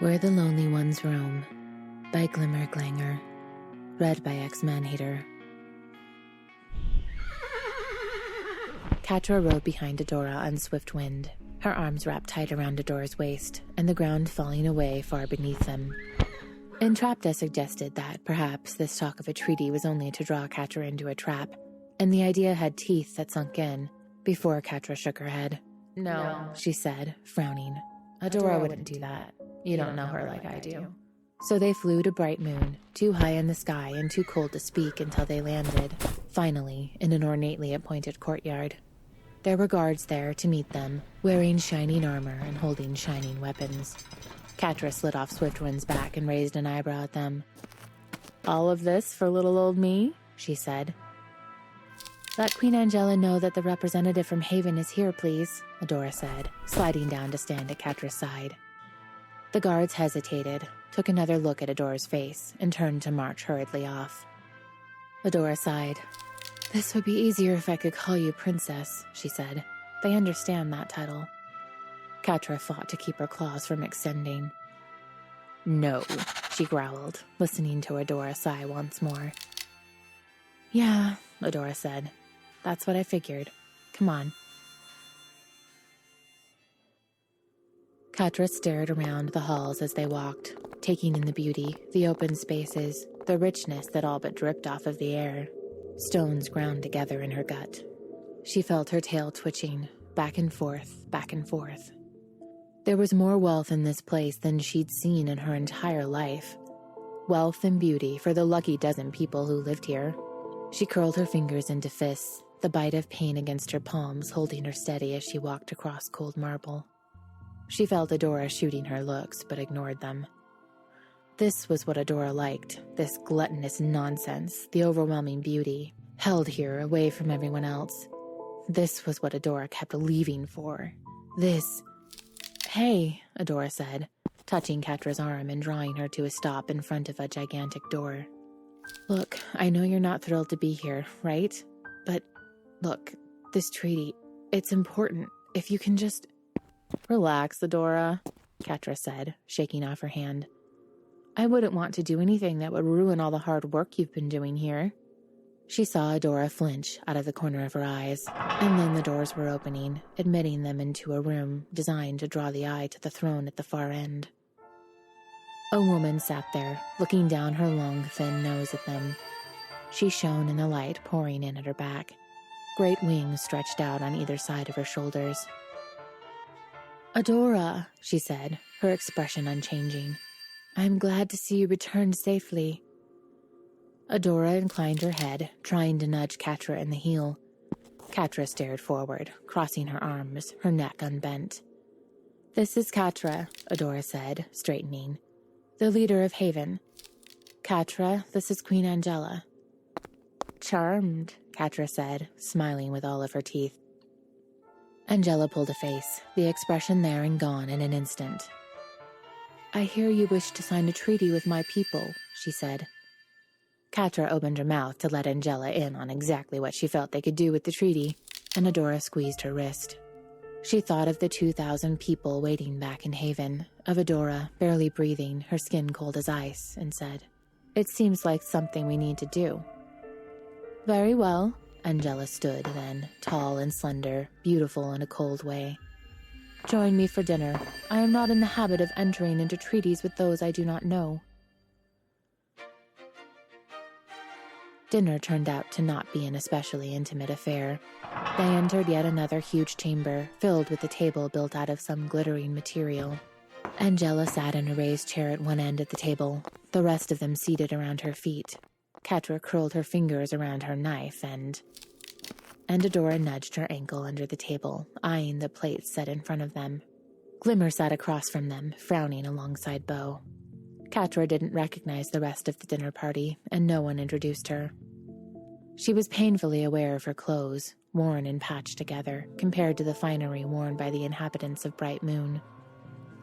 Where the Lonely Ones Roam by Glimmerglanger. Read by Exmanhater. Catra rode behind Adora on swift wind, her arms wrapped tight around Adora's waist, and the ground falling away far beneath them. Entrapta suggested that perhaps this talk of a treaty was only to draw Catra into a trap, and the idea had teeth that sunk in, before Catra shook her head. No, she said, frowning. Adora wouldn't do that. You don't know her like I do. So they flew to Brightmoon, too high in the sky and too cold to speak until they landed, finally, in an ornately appointed courtyard. There were guards there to meet them, wearing shining armor and holding shining weapons. Catra slid off Swiftwind's back and raised an eyebrow at them. All of this for little old me? She said. Let Queen Angella know that the representative from Haven is here, please, Adora said, sliding down to stand at Catra's side. The guards hesitated, took another look at Adora's face, and turned to march hurriedly off. Adora sighed. This would be easier if I could call you Princess, she said. They understand that title. Catra fought to keep her claws from extending. No, she growled, listening to Adora sigh once more. Yeah, Adora said. That's what I figured. Come on. Catra stared around the halls as they walked, taking in the beauty, the open spaces, the richness that all but dripped off of the air. Stones ground together in her gut. She felt her tail twitching, back and forth, back and forth. There was more wealth in this place than she'd seen in her entire life. Wealth and beauty for the lucky dozen people who lived here. She curled her fingers into fists, the bite of pain against her palms holding her steady as she walked across cold marble. She felt Adora shooting her looks, but ignored them. This was what Adora liked, this gluttonous nonsense, the overwhelming beauty, held here away from everyone else. This was what Adora kept leaving for. This... Hey, Adora said, touching Catra's arm and drawing her to a stop in front of a gigantic door. Look, I know you're not thrilled to be here, right? But, look, this treaty, it's important. If you can just... Relax, Adora, Catra said, shaking off her hand. I wouldn't want to do anything that would ruin all the hard work you've been doing here. She saw Adora flinch out of the corner of her eyes, and then the doors were opening, admitting them into a room designed to draw the eye to the throne at the far end. A woman sat there, looking down her long, thin nose at them. She shone in the light pouring in at her back. Great wings stretched out on either side of her shoulders. Adora, she said, her expression unchanging. I'm glad to see you returned safely. Adora inclined her head, trying to nudge Catra in the heel. Catra stared forward, crossing her arms, her neck unbent. This is Catra, Adora said, straightening. The leader of Haven. Catra, this is Queen Angella. Charmed, Catra said, smiling with all of her teeth. Angella pulled a face, the expression there and gone in an instant. I hear you wish to sign a treaty with my people, she said. Catra opened her mouth to let Angella in on exactly what she felt they could do with the treaty, and Adora squeezed her wrist. She thought of the 2,000 people waiting back in Haven, of Adora barely breathing, her skin cold as ice, and said, It seems like something we need to do. Very well. Angella stood then, tall and slender, beautiful in a cold way. Join me for dinner. I am not in the habit of entering into treaties with those I do not know. Dinner turned out to not be an especially intimate affair. They entered yet another huge chamber, filled with a table built out of some glittering material. Angella sat in a raised chair at one end of the table, the rest of them seated around her feet. Catra curled her fingers around her knife and Adora nudged her ankle under the table, eyeing the plates set in front of them. Glimmer sat across from them, frowning alongside Bo. Catra didn't recognize the rest of the dinner party, and no one introduced her. She was painfully aware of her clothes, worn and patched together, compared to the finery worn by the inhabitants of Brightmoon.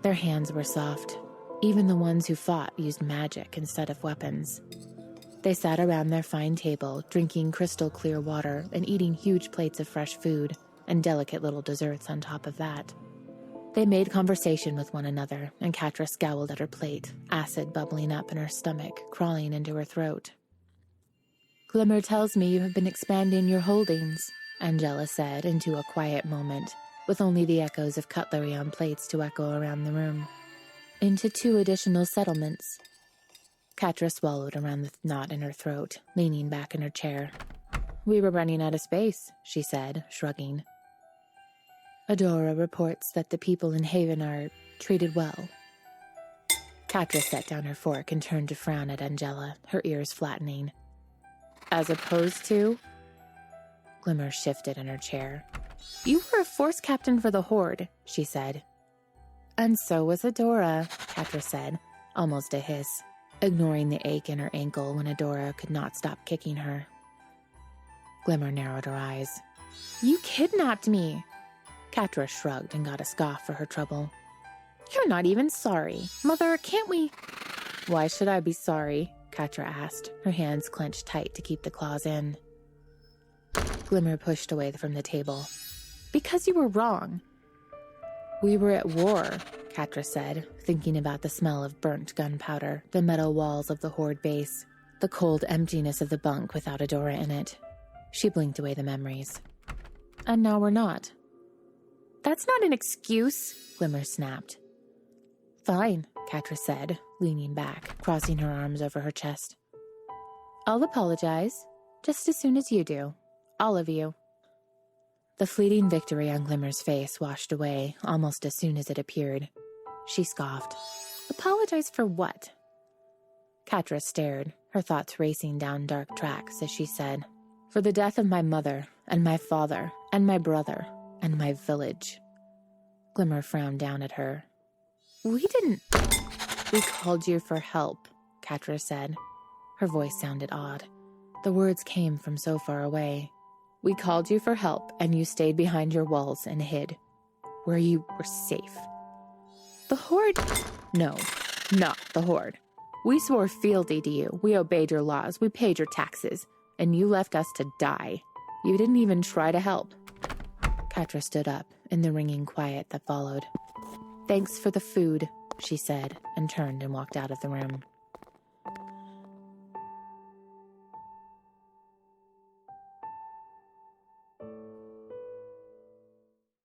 Their hands were soft. Even the ones who fought used magic instead of weapons. They sat around their fine table, drinking crystal-clear water and eating huge plates of fresh food, and delicate little desserts on top of that. They made conversation with one another, and Catra scowled at her plate, acid bubbling up in her stomach, crawling into her throat. "Glimmer tells me you have been expanding your holdings," Angella said into a quiet moment, with only the echoes of cutlery on plates to echo around the room. "Into 2 additional settlements." Catra swallowed around the knot in her throat, leaning back in her chair. "We were running out of space," she said, shrugging. "Adora reports that the people in Haven are treated well." Catra set down her fork and turned to frown at Angella, her ears flattening. "As opposed to?" Glimmer shifted in her chair. "You were a force captain for the Horde," she said. "And so was Adora," Catra said, almost a hiss, ignoring the ache in her ankle when Adora could not stop kicking her. Glimmer narrowed her eyes. "You kidnapped me!" Catra shrugged and got a scoff for her trouble. "You're not even sorry. Mother, can't we—" "Why should I be sorry?" Catra asked, her hands clenched tight to keep the claws in. Glimmer pushed away from the table. "Because you were wrong." "We were at war," Catra said, thinking about the smell of burnt gunpowder, the metal walls of the Horde base, the cold emptiness of the bunk without Adora in it. She blinked away the memories. "And now we're not." "That's not an excuse," Glimmer snapped. "Fine," Catra said, leaning back, crossing her arms over her chest. "I'll apologize, just as soon as you do. All of you." The fleeting victory on Glimmer's face washed away almost as soon as it appeared. She scoffed. "Apologize for what?" Catra stared, her thoughts racing down dark tracks as she said, "For the death of my mother, and my father, and my brother, and my village." Glimmer frowned down at her. "We called you for help," Catra said. Her voice sounded odd. The words came from so far away. "We called you for help, and you stayed behind your walls and hid, where you were safe." "The Horde—" "No, not the Horde. We swore fealty to you, we obeyed your laws, we paid your taxes, and you left us to die. You didn't even try to help." Catra stood up in the ringing quiet that followed. "Thanks for the food," she said, and turned and walked out of the room.